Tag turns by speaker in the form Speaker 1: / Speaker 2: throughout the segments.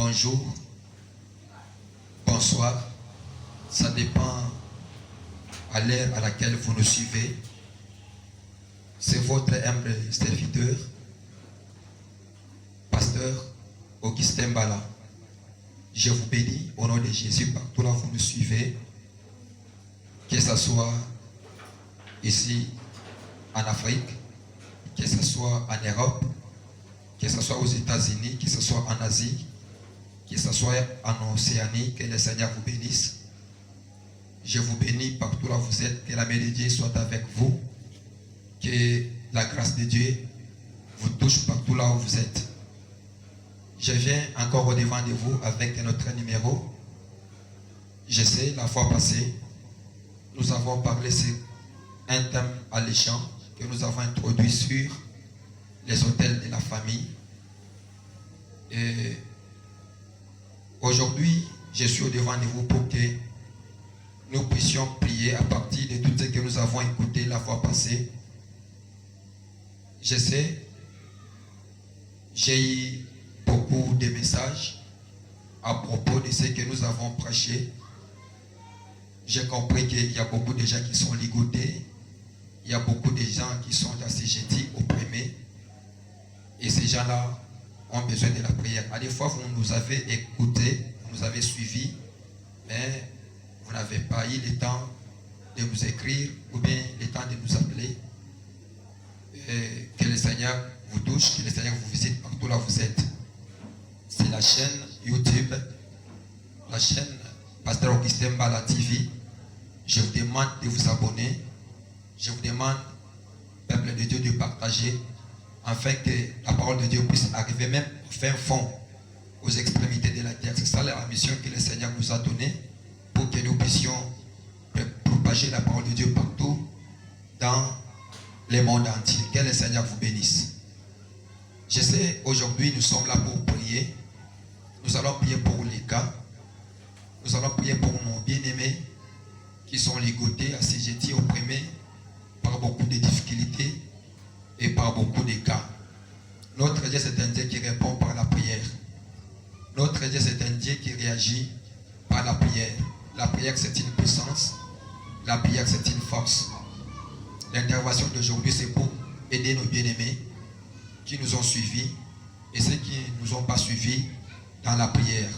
Speaker 1: bonjour, bonsoir. Ça dépend à l'heure à laquelle vous nous suivez. C'est votre humble serviteur, pasteur Augustin Bala. Je vous bénis au nom de Jésus partout là où vous nous suivez, que ce soit ici en Afrique, que ce soit en Europe, que ce soit aux États-Unis, que ce soit en Asie, que ce soit en Océanie, que le Seigneur vous bénisse. Je vous bénis partout là où vous êtes, que la main de Dieu soit avec vous, que la grâce de Dieu vous touche partout là où vous êtes. Je viens encore au devant de vous avec notre numéro. Je sais, la fois passée, nous avons parlé sur un thème alléchant que nous avons introduit sur les autels de la famille. Et aujourd'hui, je suis au devant de vous pour que nous puissions prier à partir de tout ce que nous avons écouté la fois passée. Je sais, j'ai eu beaucoup de messages à propos de ce que nous avons prêché. J'ai compris qu'il y a beaucoup de gens qui sont ligotés. Il y a beaucoup de gens qui sont assujettis, opprimés. Et ces gens-là ont besoin de la prière. À des fois, vous nous avez écoutés, vous nous avez suivis, mais vous n'avez pas eu le temps de nous écrire ou bien le temps de nous appeler. Et que le Seigneur vous touche, que le Seigneur vous visite partout là où vous êtes. C'est la chaîne YouTube, la chaîne Pasteur Augustin Bala TV. Je vous demande de vous abonner. Je vous demande, peuple de Dieu, de partager afin que la parole de Dieu puisse arriver même au fin fond, aux extrémités de la terre. C'est ça la mission que le Seigneur nous a donnée pour que nous puissions propager la parole de Dieu partout dans le monde entier. Que le Seigneur vous bénisse. Je sais, aujourd'hui, nous sommes là pour prier. Nous allons prier pour les cas. Nous allons prier pour nos bien-aimés qui sont ligotés, assujettis, opprimés par beaucoup de difficultés et par beaucoup de cas. Notre Dieu, c'est un Dieu qui répond par la prière. Notre Dieu, c'est un Dieu qui réagit par la prière. La prière, c'est une puissance. La prière, c'est une force. L'intervention d'aujourd'hui, c'est pour aider nos bien-aimés qui nous ont suivis et ceux qui ne nous ont pas suivis dans la prière.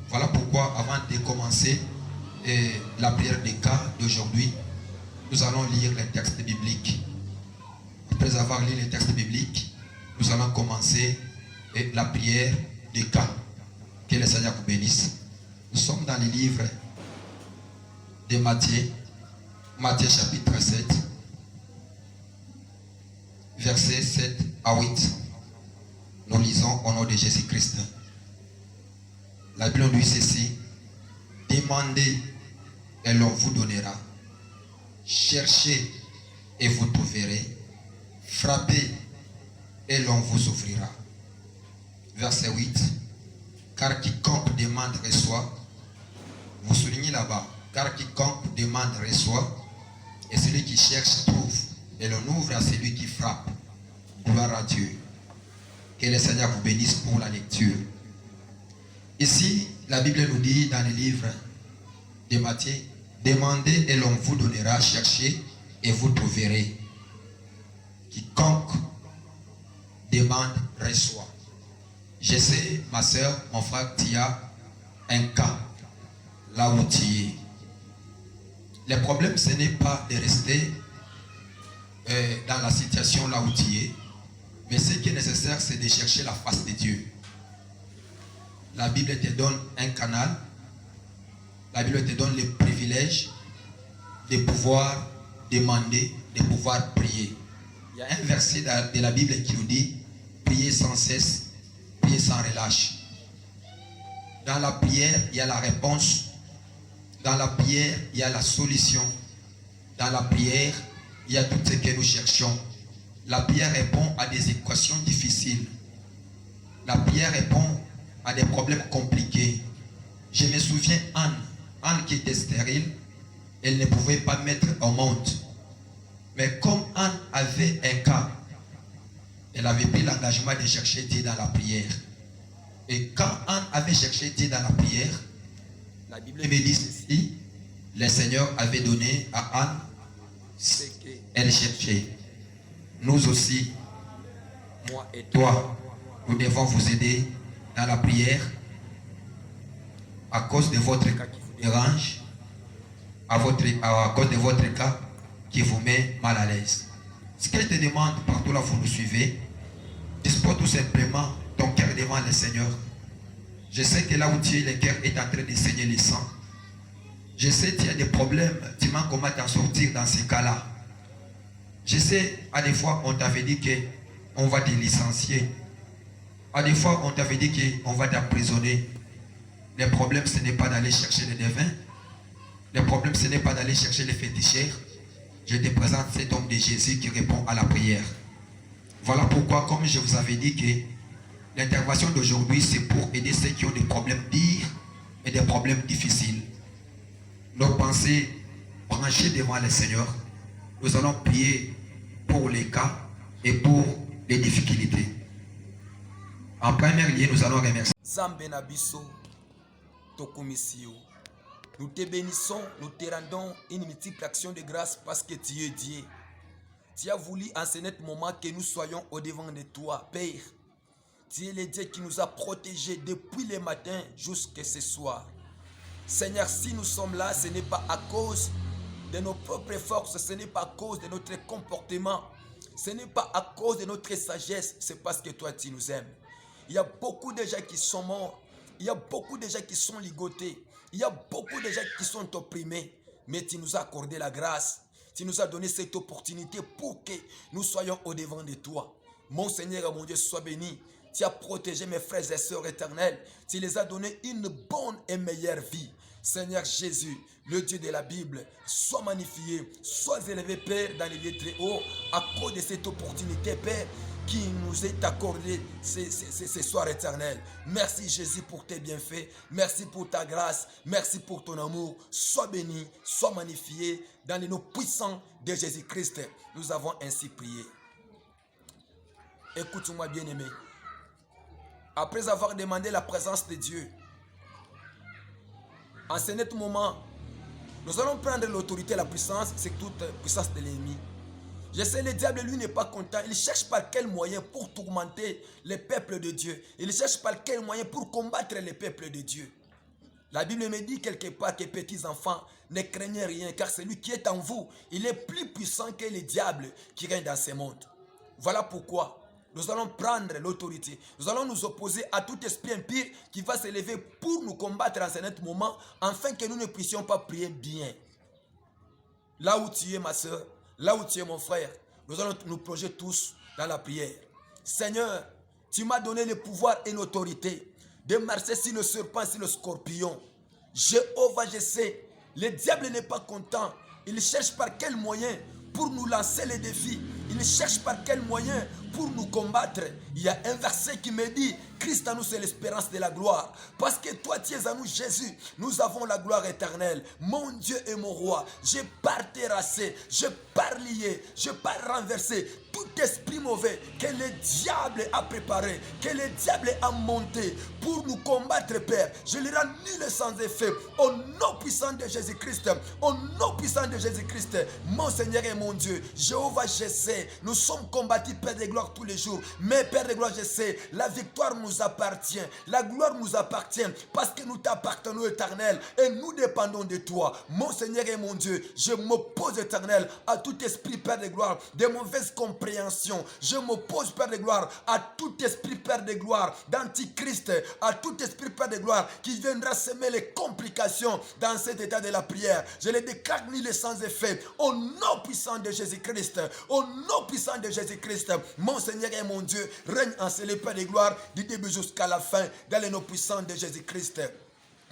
Speaker 1: Voilà pourquoi, avant de commencer la prière des cas d'aujourd'hui, nous allons lire les textes bibliques. Après avoir lu les textes bibliques, nous allons commencer la prière des cas. Que le Seigneur vous bénisse. Nous sommes dans les livres de Matthieu, Matthieu chapitre 7, versets 7 à 8. Nous lisons au nom de Jésus-Christ. La Bible nous dit ceci: demandez et l'on vous donnera. Cherchez et vous trouverez. Frappez et l'on vous ouvrira. Verset 8. Car quiconque demande reçoit. Vous soulignez là-bas. Car quiconque demande reçoit. Et celui qui cherche trouve. Et l'on ouvre à celui qui frappe. Gloire à Dieu. Que le Seigneur vous bénisse pour la lecture. Ici, la Bible nous dit dans le livre de Matthieu: demandez et l'on vous donnera, cherchez et vous trouverez. Quiconque demande reçoit. Je sais, ma soeur, mon frère, tu as un cas là où tu es. Le problème, ce n'est pas de rester dans la situation là où tu es, mais ce qui est nécessaire, c'est de chercher la face de Dieu. La Bible te donne un canal. La Bible te donne le privilège de pouvoir demander, de pouvoir prier. Il y a un verset de la Bible qui nous dit: priez sans cesse, priez sans relâche. Dans la prière, il y a la réponse. Dans la prière, il y a la solution. Dans la prière, il y a tout ce que nous cherchons. La prière répond à des équations difficiles. La prière répond à des problèmes compliqués. Je me souviens Anne qui était stérile, elle ne pouvait pas mettre au monde. Mais comme Anne avait un cas, elle avait pris l'engagement de chercher Dieu dans la prière. Et quand Anne avait cherché Dieu dans la prière, la Bible me dit ceci, le Seigneur avait donné à Anne ce qu'elle cherchait. Nous aussi, moi et toi, nous devons vous aider dans la prière à cause de votre cas qui vous dérange, à cause de votre cas qui vous met mal à l'aise. Ce que je te demande, partout là où vous nous suivez, dispose tout simplement ton cœur devant le Seigneur. Je sais que là où tu es, le cœur est en train de saigner le sang. Je sais qu'il y a des problèmes, tu manques comment t'en sortir dans ces cas-là. Je sais, à des fois, on t'avait dit qu'on va te licencier. À des fois, on t'avait dit qu'on va t'emprisonner. Le problème, ce n'est pas d'aller chercher les devins. Le problème, ce n'est pas d'aller chercher les féticheurs. Je te présente cet homme de Jésus qui répond à la prière. Voilà pourquoi, comme je vous avais dit que l'intervention d'aujourd'hui, c'est pour aider ceux qui ont des problèmes durs et des problèmes difficiles. Nos pensées branchées devant le Seigneur, nous allons prier pour les cas et pour les difficultés. En premier lieu, nous allons remercier.
Speaker 2: Nous te bénissons, nous te rendons une multiple action de grâce parce que tu es Dieu. Tu as voulu en ce net moment que nous soyons au devant de toi, Père. Tu es le Dieu qui nous a protégés depuis le matin jusqu'à ce soir. Seigneur, si nous sommes là, ce n'est pas à cause de nos propres forces, ce n'est pas à cause de notre comportement, ce n'est pas à cause de notre sagesse, c'est parce que toi tu nous aimes. Il y a beaucoup de gens qui sont morts, il y a beaucoup de gens qui sont ligotés, il y a beaucoup de gens qui sont opprimés, mais tu nous as accordé la grâce, tu nous as donné cette opportunité pour que nous soyons au devant de toi. Mon Seigneur et mon Dieu, sois béni. Tu as protégé mes frères et sœurs éternels. Tu les as donné une bonne et meilleure vie. Seigneur Jésus, le Dieu de la Bible, sois magnifié, sois élevé, Père, dans les lieux très hauts, à cause de cette opportunité, Père, qui nous est accordée ce soir éternel. Merci Jésus pour tes bienfaits, merci pour ta grâce, merci pour ton amour. Sois béni, sois magnifié, dans les noms puissants de Jésus-Christ. Nous avons ainsi prié. Écoute-moi, bien-aimé. Après avoir demandé la présence de Dieu, en ce net moment, nous allons prendre l'autorité et la puissance, c'est toute puissance de l'ennemi. Je sais, le diable, lui, n'est pas content. Il cherche par quel moyen pour tourmenter les peuples de Dieu. Il cherche par quel moyen pour combattre les peuples de Dieu. La Bible me dit quelque part que petits enfants, ne craignez rien, car celui qui est en vous, il est plus puissant que le diable qui règne dans ce monde. Voilà pourquoi nous allons prendre l'autorité. Nous allons nous opposer à tout esprit impur qui va s'élever pour nous combattre en ce net moment, afin que nous ne puissions pas prier bien. Là où tu es, ma soeur, là où tu es, mon frère, nous allons nous plonger tous dans la prière. Seigneur, tu m'as donné le pouvoir et l'autorité de marcher sur le serpent, sur le scorpion. Jéhovah, je sais, le diable n'est pas content. Il cherche par quel moyen pour nous lancer les défis. Il cherche par quel moyen pour nous combattre. Il y a un verset qui me dit, Christ en nous c'est l'espérance de la gloire. Parce que toi tu es en nous Jésus, nous avons la gloire éternelle. Mon Dieu et mon roi, je pars terrasser, je pars lier, je pars renverser tout esprit mauvais que le diable a préparé, que le diable a monté pour nous combattre, Père. Je les rends nul sans effet. Au nom puissant de Jésus-Christ, au nom puissant de Jésus-Christ, mon Seigneur et mon Dieu, Jéhovah, je sais, nous sommes combattus, Père de gloire, tous les jours. Mais Père de gloire, je sais, la victoire nous appartient, la gloire nous appartient, parce que nous t'appartenons, éternel, et nous dépendons de toi. Mon Seigneur et mon Dieu, je m'oppose, éternel, à tout esprit, Père de gloire, de mauvaise compréhension. Je m'oppose, Père de gloire, à tout esprit, Père de gloire, d'antichrist, à tout esprit, Père de gloire, qui viendra semer les complications dans cet état de la prière. Je les déclare nul et sans effet, au nom puissant de Jésus-Christ, au nom puissant de Jésus-Christ. Mon Seigneur et mon Dieu, règne en ce Père de gloire, du début jusqu'à la fin, dans le nom puissant de Jésus-Christ.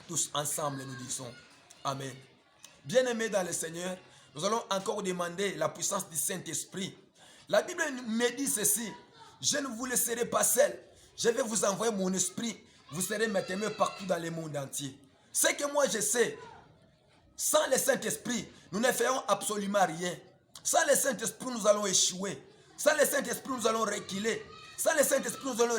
Speaker 2: Tous ensemble, nous disons Amen. Bien-aimés dans le Seigneur, nous allons encore demander la puissance du Saint-Esprit. La Bible me dit ceci, je ne vous laisserai pas seul, je vais vous envoyer mon esprit, vous serez mes témoins partout dans le monde entier. Ce que moi je sais, sans le Saint-Esprit, nous ne ferons absolument rien. Sans le Saint-Esprit, nous allons échouer. Sans le Saint-Esprit, nous allons reculer. Sans le Saint-Esprit, nous allons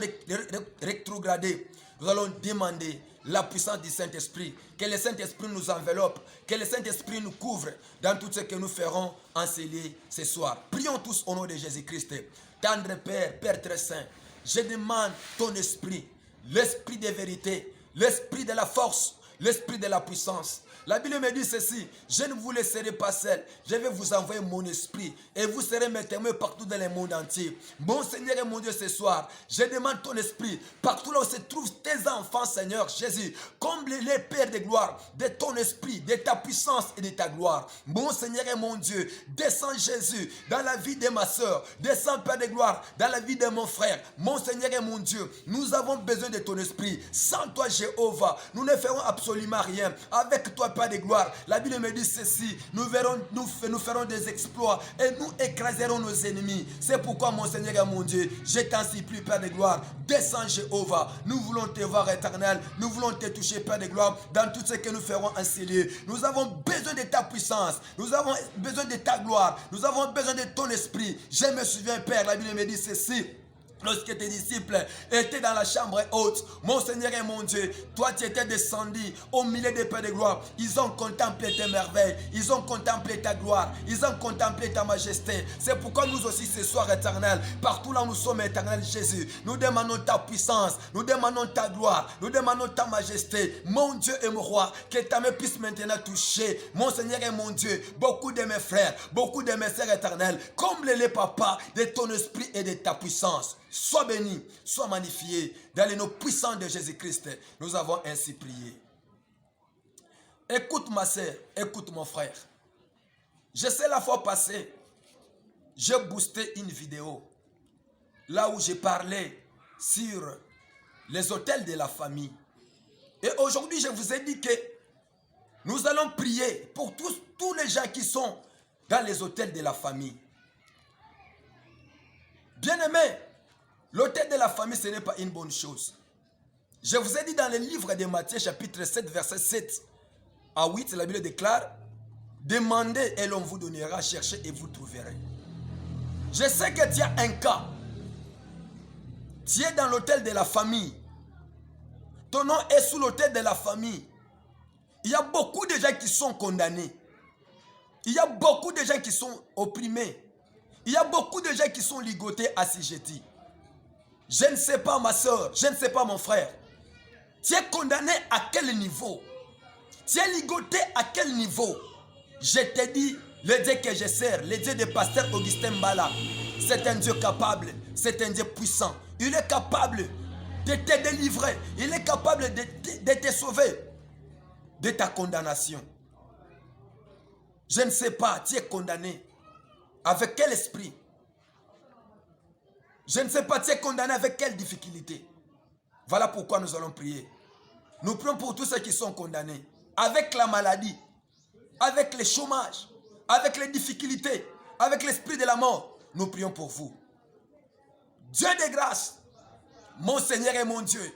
Speaker 2: rétrograder. Nous allons demander la puissance du Saint-Esprit. Que le Saint-Esprit nous enveloppe. Que le Saint-Esprit nous couvre dans tout ce que nous ferons enseigner ce soir. Prions tous au nom de Jésus-Christ. Tendre Père, Père très saint, je demande ton esprit, l'esprit de vérité, l'esprit de la force, l'esprit de la puissance. La Bible me dit ceci, je ne vous laisserai pas seul, je vais vous envoyer mon esprit et vous serez mes témoins partout dans le monde entier. Mon Seigneur et mon Dieu, ce soir, je demande ton esprit, partout là où se trouvent tes enfants, Seigneur Jésus, comble-les, Père de gloire, de ton esprit, de ta puissance et de ta gloire. Mon Seigneur et mon Dieu, descends Jésus dans la vie de ma soeur, descends Père de gloire dans la vie de mon frère. Mon Seigneur et mon Dieu, nous avons besoin de ton esprit. Sans toi, Jéhovah, nous ne ferons absolument rien. Avec toi, Père de gloire, la Bible me dit ceci, nous ferons des exploits et nous écraserons nos ennemis. C'est pourquoi, mon Seigneur et mon Dieu, je t'en supplie, Père de gloire, descends Jéhovah. Nous voulons te voir, éternel, nous voulons te toucher, Père de gloire, dans tout ce que nous ferons en ces lieux. Nous avons besoin de ta puissance, nous avons besoin de ta gloire, nous avons besoin de ton esprit. Je me souviens, Père, la Bible me dit ceci. Lorsque tes disciples étaient dans la chambre haute, mon Seigneur et mon Dieu, toi tu étais descendu au milieu des pères de gloire. Ils ont contemplé tes merveilles, ils ont contemplé ta gloire, ils ont contemplé ta majesté. C'est pourquoi nous aussi ce soir, éternel, partout là où nous sommes, éternel Jésus, nous demandons ta puissance, nous demandons ta gloire, nous demandons ta majesté. Mon Dieu et mon roi, que ta main puisse maintenant toucher, mon Seigneur et mon Dieu, beaucoup de mes frères, beaucoup de mes sœurs éternelles, comble-les, papa, de ton esprit et de ta puissance. Sois béni, sois magnifié dans les noms puissants de Jésus-Christ. Nous avons ainsi prié. Écoute ma sœur, écoute mon frère. Je sais la fois passée, j'ai boosté une vidéo là où j'ai parlé sur les hôtels de la famille. Et aujourd'hui, je vous ai dit que nous allons prier pour tous les gens qui sont dans les hôtels de la famille. Bien-aimés, l'hôtel de la famille, ce n'est pas une bonne chose. Je vous ai dit dans le livre de Matthieu, chapitre 7, verset 7 à 8, la Bible déclare, demandez et l'on vous donnera, cherchez et vous trouverez. Je sais que tu as un cas. Tu es dans l'hôtel de la famille. Ton nom est sous l'hôtel de la famille. Il y a beaucoup de gens qui sont condamnés. Il y a beaucoup de gens qui sont opprimés. Il y a beaucoup de gens qui sont ligotés, assujettis. Je ne sais pas ma soeur, je ne sais pas mon frère. Tu es condamné à quel niveau? Tu es ligoté à quel niveau? Je te dis, le Dieu que je sers, le Dieu de pasteur Augustin Mbala, c'est un Dieu capable, c'est un Dieu puissant. Il est capable de te délivrer, il est capable de te sauver de ta condamnation. Je ne sais pas, tu es condamné. Avec quel esprit? Je ne sais pas, tu es condamné avec quelle difficulté? Voilà pourquoi nous allons prier. Nous prions pour tous ceux qui sont condamnés. Avec la maladie, avec le chômage, avec les difficultés, avec l'esprit de la mort. Nous prions pour vous. Dieu de grâce, mon Seigneur et mon Dieu,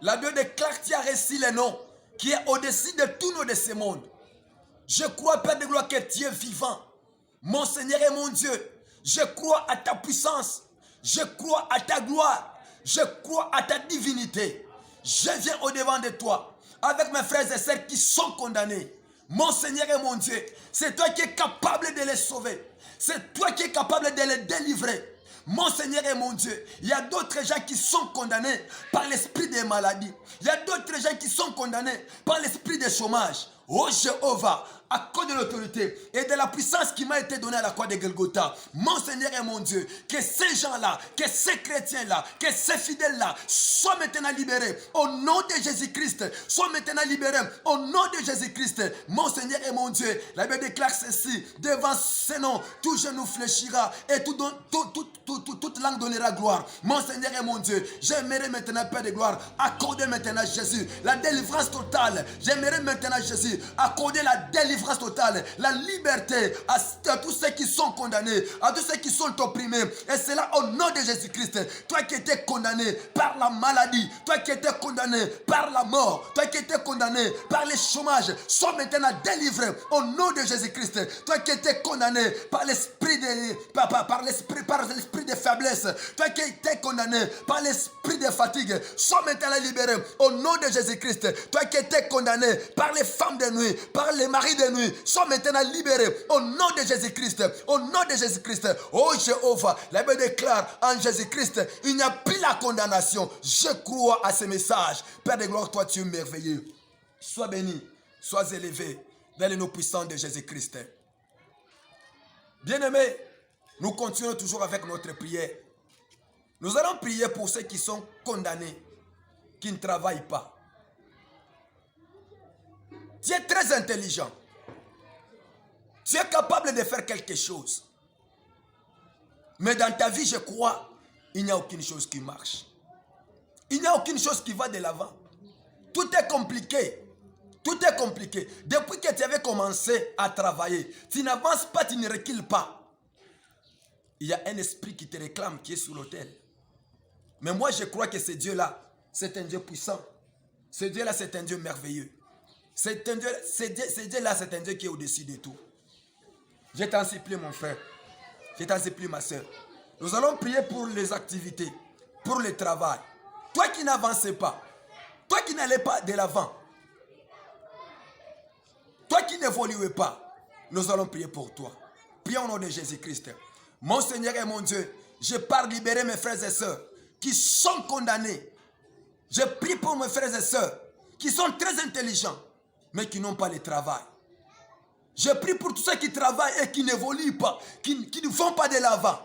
Speaker 2: la Dieu déclare que tu as reçu le nom qui est au-dessus de tous nos de ce monde. Je crois, Père de gloire, que tu es vivant. Mon Seigneur et mon Dieu, je crois à ta puissance. Je crois à ta gloire. Je crois à ta divinité. Je viens au-devant de toi avec mes frères et sœurs qui sont condamnés. Mon Seigneur et mon Dieu, c'est toi qui es capable de les sauver. C'est toi qui es capable de les délivrer. Mon Seigneur et mon Dieu, il y a d'autres gens qui sont condamnés par l'esprit des maladies. Il y a d'autres gens qui sont condamnés par l'esprit des chômage. Oh Jéhovah, à cause de l'autorité et de la puissance qui m'a été donnée à la croix de Golgotha, mon Seigneur et mon Dieu, que ces gens-là, que ces chrétiens-là, que ces fidèles-là soient maintenant libérés au nom de Jésus-Christ, soient maintenant libérés au nom de Jésus-Christ. Mon Seigneur et mon Dieu, la Bible déclare ceci, devant ce nom, tout genou fléchira et toute langue donnera gloire. Mon Seigneur et mon Dieu, j'aimerais maintenant, Père de gloire, accorder maintenant Jésus la délivrance totale. J'aimerais maintenant Jésus accorder la délivrance totale, la liberté à tous ceux qui sont condamnés, à tous ceux qui sont opprimés. Et c'est là au nom de Jésus-Christ. Toi qui étais condamné par la maladie, toi qui étais condamné par la mort, toi qui étais condamné par le chômage, sois maintenant délivré au nom de Jésus-Christ. Toi qui étais condamné par l'esprit de faiblesse, toi qui étais condamné par l'esprit de fatigue, sois maintenant libéré au nom de Jésus-Christ. Toi qui étais condamné par les femmes de nuit, par les maris de nuit, sois maintenant libéré au nom de Jésus-Christ. Au nom de Jésus-Christ. Oh Jéhovah, la Bible déclare en Jésus-Christ, il n'y a plus la condamnation. Je crois à ce message. Père de gloire, toi tu es merveilleux. Sois béni, sois élevé dans le nom puissant de Jésus-Christ. Bien-aimés, nous continuons toujours avec notre prière. Nous allons prier pour ceux qui sont condamnés, qui ne travaillent pas. Tu es très intelligent. Tu es capable de faire quelque chose. Mais dans ta vie, je crois, il n'y a aucune chose qui marche. Il n'y a aucune chose qui va de l'avant. Tout est compliqué. Tout est compliqué. Depuis que tu avais commencé à travailler, tu n'avances pas, tu ne recules pas. Il y a un esprit qui te réclame, qui est sous l'autel. Mais moi, je crois que ce Dieu-là, c'est un Dieu puissant. Ce Dieu-là, c'est un Dieu merveilleux. Ce Dieu-là, c'est un Dieu qui est au-dessus de tout. Je t'en supplie, mon frère. Je t'en supplie, ma soeur. Nous allons prier pour les activités, pour le travail. Toi qui n'avançais pas, toi qui n'allais pas de l'avant, toi qui n'évoluais pas, nous allons prier pour toi. Prions au nom de Jésus-Christ. Mon Seigneur et mon Dieu, je pars libérer mes frères et sœurs qui sont condamnés. Je prie pour mes frères et sœurs qui sont très intelligents, mais qui n'ont pas le travail. Je prie pour tous ceux qui travaillent et qui n'évoluent pas, qui ne vont pas de l'avant.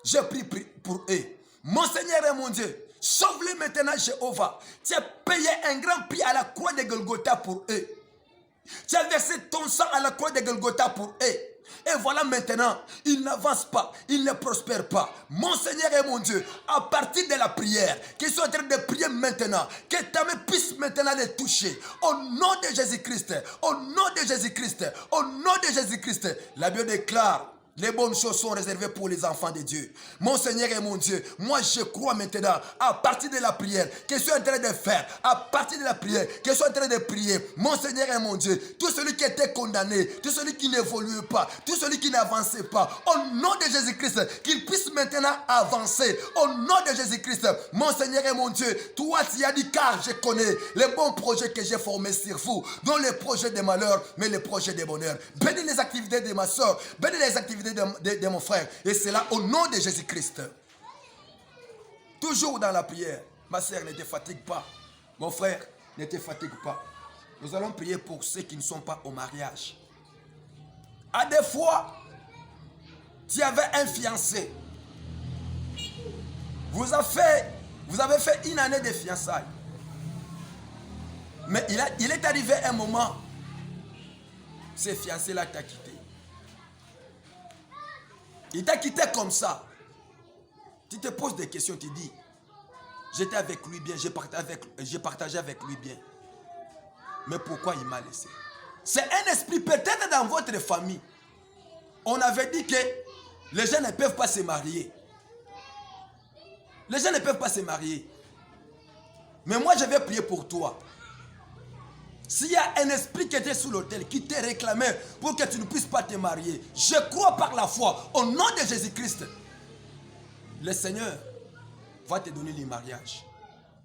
Speaker 2: Je prie pour eux. Mon Seigneur et mon Dieu, sauve-les maintenant, Jéhovah. Tu as payé un grand prix à la croix de Golgotha pour eux. Tu as versé ton sang à la croix de Golgotha pour eux. Et voilà maintenant, ils n'avancent pas, ils ne prospèrent pas. Mon Seigneur et mon Dieu, à partir de la prière, qu'ils soient en train de prier maintenant, que ta main puisse maintenant les toucher. Au nom de Jésus-Christ, au nom de Jésus-Christ, au nom de Jésus-Christ, la Bible déclare: les bonnes choses sont réservées pour les enfants de Dieu. Mon Seigneur et mon Dieu, moi je crois maintenant, à partir de la prière, que je suis en train de faire, à partir de la prière, que je suis en train de prier, mon Seigneur et mon Dieu, tout celui qui était condamné, tout celui qui n'évoluait pas, tout celui qui n'avançait pas, au nom de Jésus-Christ, qu'il puisse maintenant avancer, au nom de Jésus-Christ, mon Seigneur et mon Dieu, toi tu as dit, car je connais les bons projets que j'ai formés sur vous, dont les projets de malheur, mais les projets de bonheur. Bénis les activités de ma soeur, bénis les activités de mon frère. Et c'est là au nom de Jésus-Christ. Toujours dans la prière. Ma soeur, ne te fatigue pas. Mon frère, ne te fatigue pas. Nous allons prier pour ceux qui ne sont pas au mariage. À des fois, tu avais un fiancé. Vous avez fait une année de fiançailles. Mais il est arrivé un moment, ce fiancé-là t'a quitté. Il t'a quitté comme ça. Tu te poses des questions, tu dis, j'étais avec lui bien, j'ai partagé avec lui bien. Mais pourquoi il m'a laissé? C'est un esprit, peut-être dans votre famille. On avait dit que les gens ne peuvent pas se marier. Les gens ne peuvent pas se marier. Mais moi, je vais prier pour toi. S'il y a un esprit qui était sous l'autel, qui te réclamait pour que tu ne puisses pas te marier, je crois par la foi, au nom de Jésus-Christ, le Seigneur va te donner le mariage.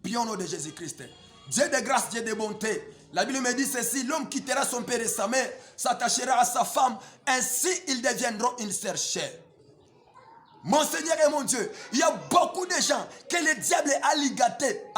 Speaker 2: Prions au nom de Jésus-Christ. Dieu de grâce, Dieu de bonté. La Bible me dit ceci: l'homme quittera son père et sa mère, s'attachera à sa femme, ainsi ils deviendront une sœur chère. Mon Seigneur et mon Dieu, il y a beaucoup de gens que le diable a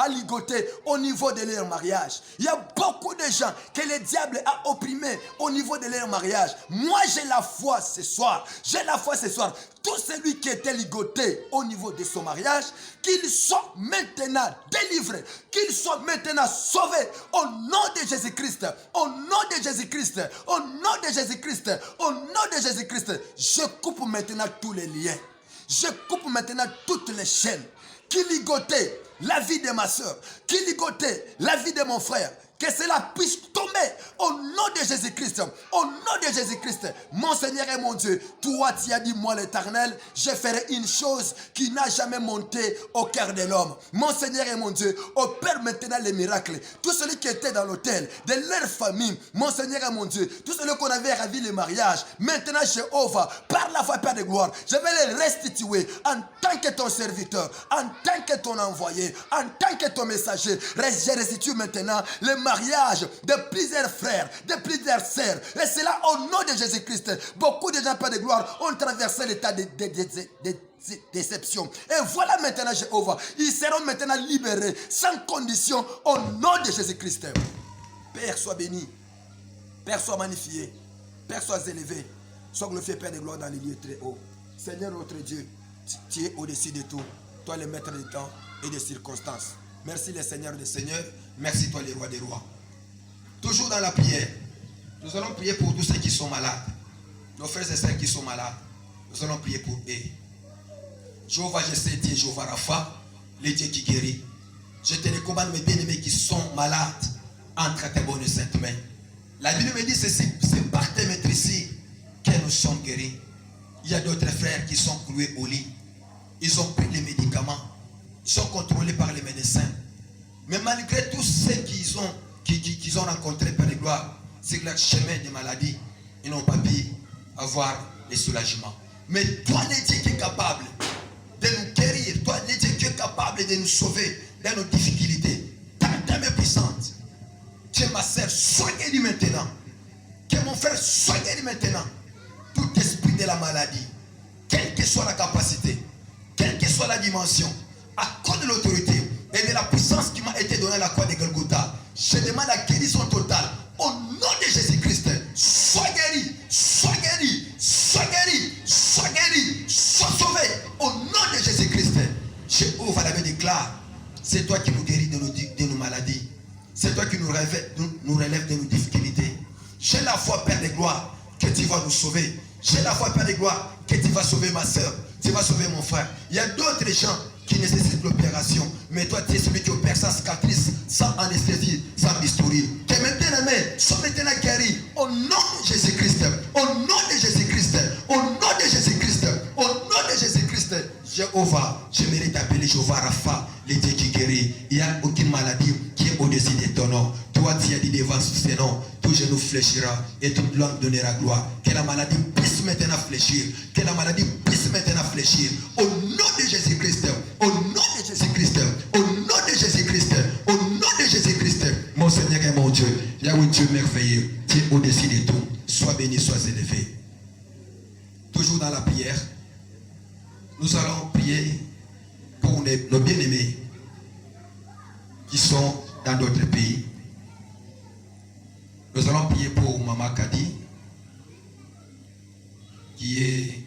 Speaker 2: ligoté au niveau de leur mariage. Il y a beaucoup de gens que le diable a opprimé au niveau de leur mariage. Moi, j'ai la foi ce soir. J'ai la foi ce soir. Tout celui qui était ligoté au niveau de son mariage, qu'il soit maintenant délivré, qu'il soit maintenant sauvé au nom de Jésus-Christ. Au nom de Jésus-Christ. Au nom de Jésus-Christ. Au nom de Jésus-Christ. Je coupe maintenant tous les liens. Je coupe maintenant toutes les chaînes qui ligotaient la vie de ma soeur, qui ligotaient la vie de mon frère, que cela puisse tomber au nom de Jésus-Christ. Au nom de Jésus-Christ, mon Seigneur et mon Dieu, toi tu as dit, moi l'Éternel, je ferai une chose qui n'a jamais monté au cœur de l'homme. Mon Seigneur et mon Dieu, opère maintenant les miracles. Tous ceux qui étaient dans l'hôtel, de leur famille, mon Seigneur et mon Dieu, tous ceux qu'on avait ravi le mariage, maintenant Jéhovah, par la foi, Père de gloire, je vais les restituer en tant que ton serviteur, en tant que ton envoyé, en tant que ton messager. Je restitue maintenant le mariage de plusieurs frères, de plusieurs sœurs. Et c'est là au nom de Jésus-Christ. Beaucoup de gens, Père de gloire, ont traversé l'état de déception. Et voilà maintenant Jéhovah, ils seront maintenant libérés sans condition au nom de Jésus-Christ. Père, sois béni. Père, sois magnifié. Père, sois élevé. Sois glorifié, Père de gloire, dans les lieux très hauts. Seigneur notre Dieu, tu es au-dessus de tout. Toi le maître du temps et des circonstances. Merci les seigneurs des seigneurs. Merci toi les rois des rois. Toujours dans la prière, nous allons prier pour tous ceux qui sont malades. Nos frères et sœurs qui sont malades, nous allons prier pour eux. Jéhovah, je sais, Dieu, Jéhovah Rapha, le Dieu qui guérit. Je te recommande mes bien-aimés qui sont malades entre tes bonnes et saintes mains. La Bible me dit c'est par tes maîtrises que nous sommes guéris. Il y a d'autres frères qui sont cloués au lit. Ils ont pris les médicaments. Ils sont contrôlés par les médecins. Mais malgré tous ceux qu'ils ont rencontrés par les gloires, c'est le chemin des maladies. Ils n'ont pas pu avoir les soulagements. Mais toi, le Dieu qui est capable de nous guérir, toi, le Dieu qui est capable de nous sauver dans nos difficultés, ta main puissante, que ma sœur soit guérie maintenant, que mon frère soit guéri maintenant. Tout esprit de la maladie, quelle que soit la capacité, quelle que soit la dimension, à cause de l'autorité et de la puissance qui m'a été donnée à la croix de Golgotha, je demande la guérison totale au nom de Jésus-Christ. Sois guéri, sois guéri, sois guéri, sois guéri, sois sauvé au nom de Jésus-Christ. Jéhovah l'avait déclaré, c'est toi qui nous guéris de nos maladies, c'est toi qui nous relève de nos difficultés. J'ai la foi, Père de gloire, que tu vas nous sauver. J'ai la foi, Père de gloire, que tu vas sauver ma soeur, tu vas sauver mon frère. Il y a d'autres gens qui nécessitent l'opération, mais toi tu es celui qui opère sans cicatrice, sans anesthésie, sans bistouri. Que maintenant, sois maintenant guéri au nom de Jésus-Christ, au nom de Jésus-Christ, au nom de Jésus-Christ, au nom de Jésus-Christ. Jéhovah, je mérite d'appeler Jéhovah Rapha, le Dieu qui guérit. Il n'y a aucune maladie qui est au-dessus de ton nom. Toi, tu as dit devant ce nom, tout genou fléchira et toute langue donnera gloire. Que la maladie puisse maintenant fléchir. Que la maladie puisse maintenant fléchir. Au nom de Jésus-Christ, au nom de Jésus-Christ, au nom de Jésus-Christ, au nom de Jésus-Christ. Mon Seigneur et mon Dieu, là où Dieu merveilleux, tu es au-dessus de tout. Sois béni, sois élevé. Toujours dans la prière, nous allons prier pour nos bien-aimés qui sont dans d'autres pays. Nous allons prier pour Maman Kadi, qui est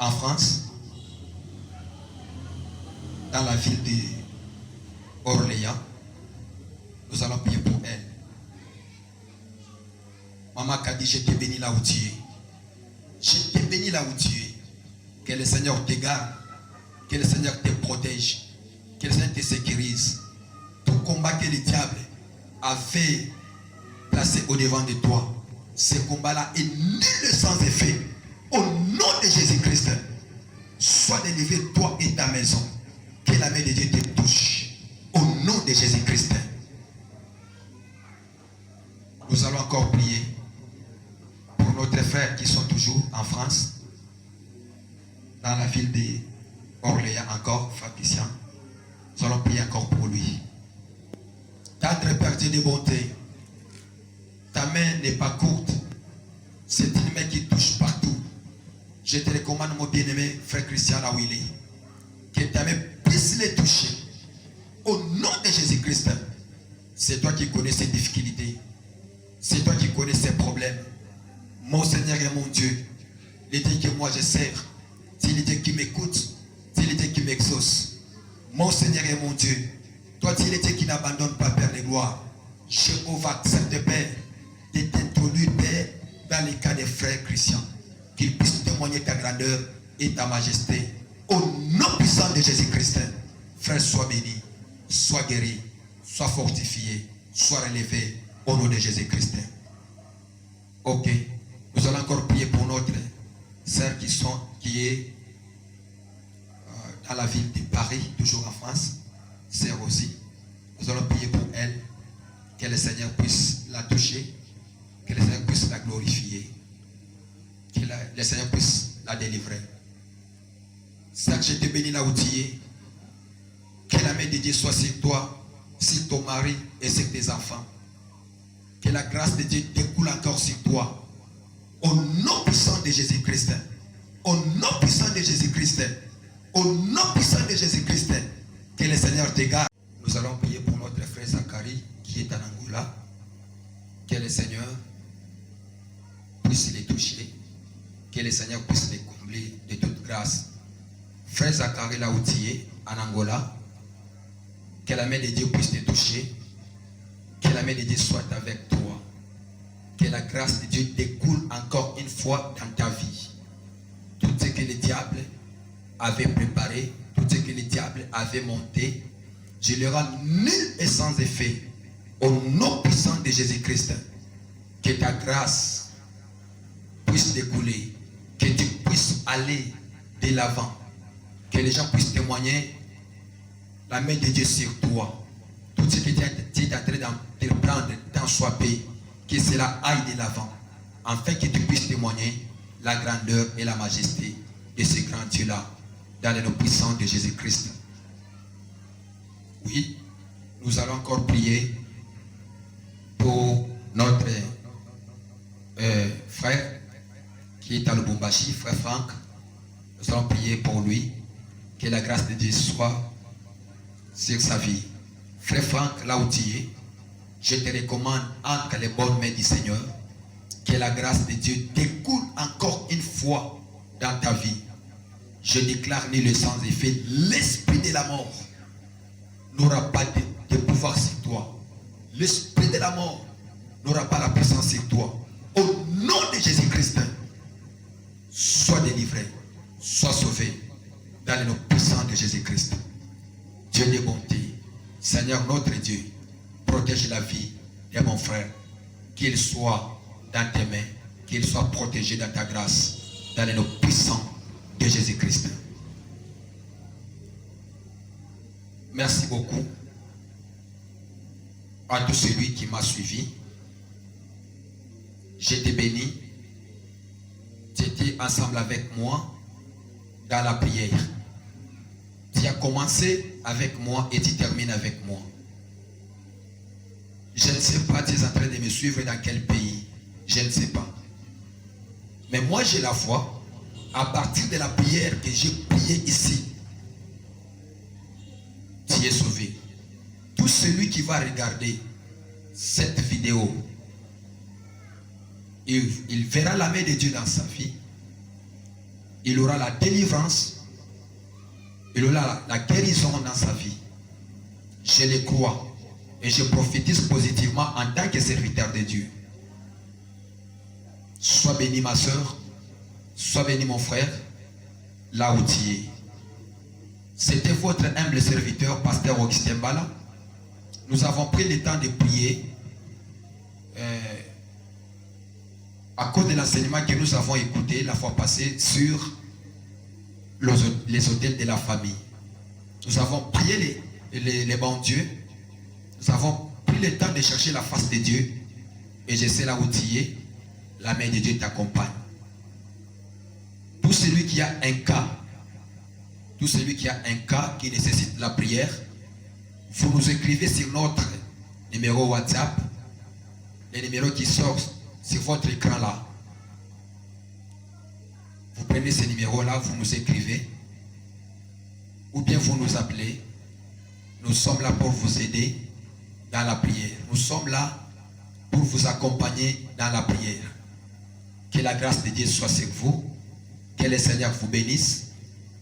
Speaker 2: en France, dans la ville d'Orléans. Nous allons prier pour elle. Maman Kadi, je te bénis là où tu es. Je te bénis là où tu es. Que le Seigneur te garde, que le Seigneur te protège, que le Seigneur te sécurise. Tout combat que le diable avait placé au devant de toi, ce combat-là est nul sans effet. Au nom de Jésus-Christ, sois délivré toi et ta maison. Que la main de Dieu te touche. Au nom de Jésus-Christ. Nous allons encore prier pour nos frères qui sont toujours en France, dans la ville d'Orléans encore, frère Christian. Nous allons prier encore pour lui. Tendre Père Dieu de bonté, ta main n'est pas courte, c'est une main qui touche partout. Je te recommande, mon bien-aimé frère Christian, là où il est, que ta main puisse les toucher. Au nom de Jésus-Christ, c'est toi qui connais ses difficultés, c'est toi qui connais ses problèmes. Mon Seigneur et mon Dieu, le Dieu que moi je sers, c'est le Dieu qui m'écoute, c'est le Dieu qui m'exauce. Mon Seigneur et mon Dieu, toi tu es le Dieu qui n'abandonne pas, Père de gloire. Jéhovah, accepte, Père, de t'introduire, Père, dans les cas des frères chrétiens, qu'ils puissent témoigner ta grandeur et ta majesté. Au nom puissant de Jésus-Christ, frère, sois béni, sois guéri, sois fortifié.
Speaker 1: soit relevé au nom de Jésus-Christ. Ok. Nous allons encore prier pour notre sœur qui est dans la ville de Paris, toujours en France. Sœur aussi. Nous allons prier pour elle. Que le Seigneur puisse la toucher. Que le Seigneur puisse la glorifier. Que le Seigneur puisse la délivrer. Sœur, je te bénis là où tu es. Que la main de Dieu soit sur toi, sur ton mari et sur tes enfants. Que la grâce de Dieu découle encore sur toi. Au nom puissant de Jésus-Christ. Au nom puissant de Jésus-Christ. Au nom puissant de Jésus-Christ. Que le Seigneur te garde. Nous allons prier pour notre frère Zacharie qui est en Angola. Que le Seigneur puisse les toucher. Que le Seigneur puisse les combler de toute grâce. Frère Zacharie là où tu es, en Angola. Que la main de Dieu puisse te toucher. Que la main de Dieu soit avec toi. Que la grâce de Dieu découle encore une fois dans ta vie. Tout ce que le diable avait préparé, tout ce que le diable avait monté, je le rends nul et sans effet. Au nom puissant de Jésus-Christ. Que ta grâce puisse découler. Que tu puisses aller de l'avant. Que les gens puissent témoigner la main de Dieu sur toi. Tout ce que tu es en train d'entreprendre dans sois paix, que cela aille de l'avant, afin que tu puisses témoigner la grandeur et la majesté de ce grand Dieu-là, dans le nom puissant de Jésus-Christ. Oui, nous allons encore prier pour notre frère qui est à Lubumbashi, frère Franck. Nous allons prier pour lui, que la grâce de Dieu soit sur sa vie. Frère Franck, là où tu es, je te recommande entre les bonnes mains du Seigneur, que la grâce de Dieu découle encore une fois dans ta vie. Je déclare ni le sans effet, l'esprit de la mort n'aura pas de pouvoir sur toi. L'esprit de la mort n'aura pas la puissance sur toi. Au nom de Jésus-Christ, sois délivré, sois sauvé dans le nom puissant de Jésus-Christ. Dieu de bonté, Seigneur notre Dieu, protège la vie de mon frère, qu'il soit dans tes mains, qu'il soit protégé dans ta grâce, dans le nom puissant de Jésus-Christ. Merci beaucoup à tout celui qui m'a suivi. Je te bénis. Tu étais ensemble avec moi dans la prière. Tu as commencé avec moi et tu termines avec moi. Je ne sais pas, tu es en train de me suivre dans quel pays. Je ne sais pas. Mais moi j'ai la foi. À partir de la prière que j'ai priée ici, tu es sauvé. Tout celui qui va regarder cette vidéo, il verra la main de Dieu dans sa vie. Il aura la délivrance. Il aura la guérison dans sa vie. Je le crois. Et je prophétise positivement en tant que serviteur de Dieu. Sois béni ma soeur. Sois béni mon frère. Là où tu es. C'était votre humble serviteur, pasteur Augustin Mbala. Nous avons pris le temps de prier. À cause de l'enseignement que nous avons écouté la fois passée sur les hôtels de la famille. Nous avons prié les bons dieux. Nous avons pris le temps de chercher la face de Dieu. Et je sais là où tu es, la main de Dieu t'accompagne. Tout celui qui a un cas, tout celui qui a un cas qui nécessite la prière, vous nous écrivez sur notre numéro WhatsApp, le numéro qui sort sur votre écran là. Vous prenez ce numéro là, vous nous écrivez, ou bien vous nous appelez. Nous sommes là pour vous aider dans la prière. Nous sommes là pour vous accompagner dans la prière. Que la grâce de Dieu soit sur vous. Que le Seigneur vous bénisse.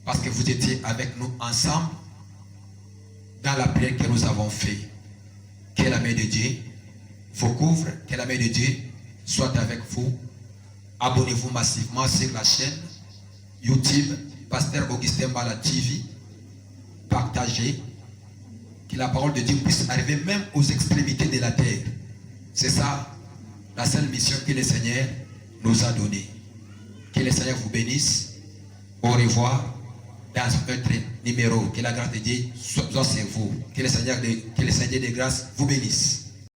Speaker 1: Parce que vous étiez avec nous ensemble dans la prière que nous avons fait. Que la main de Dieu vous couvre. Que la main de Dieu soit avec vous. Abonnez-vous massivement sur la chaîne YouTube Pasteur Augustin Mbala TV. Partagez. Que la parole de Dieu puisse arriver même aux extrémités de la terre. C'est ça la seule mission que le Seigneur nous a donnée. Que le Seigneur vous bénisse. Au revoir. Dans un autre numéro. Que la grâce de Dieu soit sur vous. Que le Seigneur de grâce vous bénisse.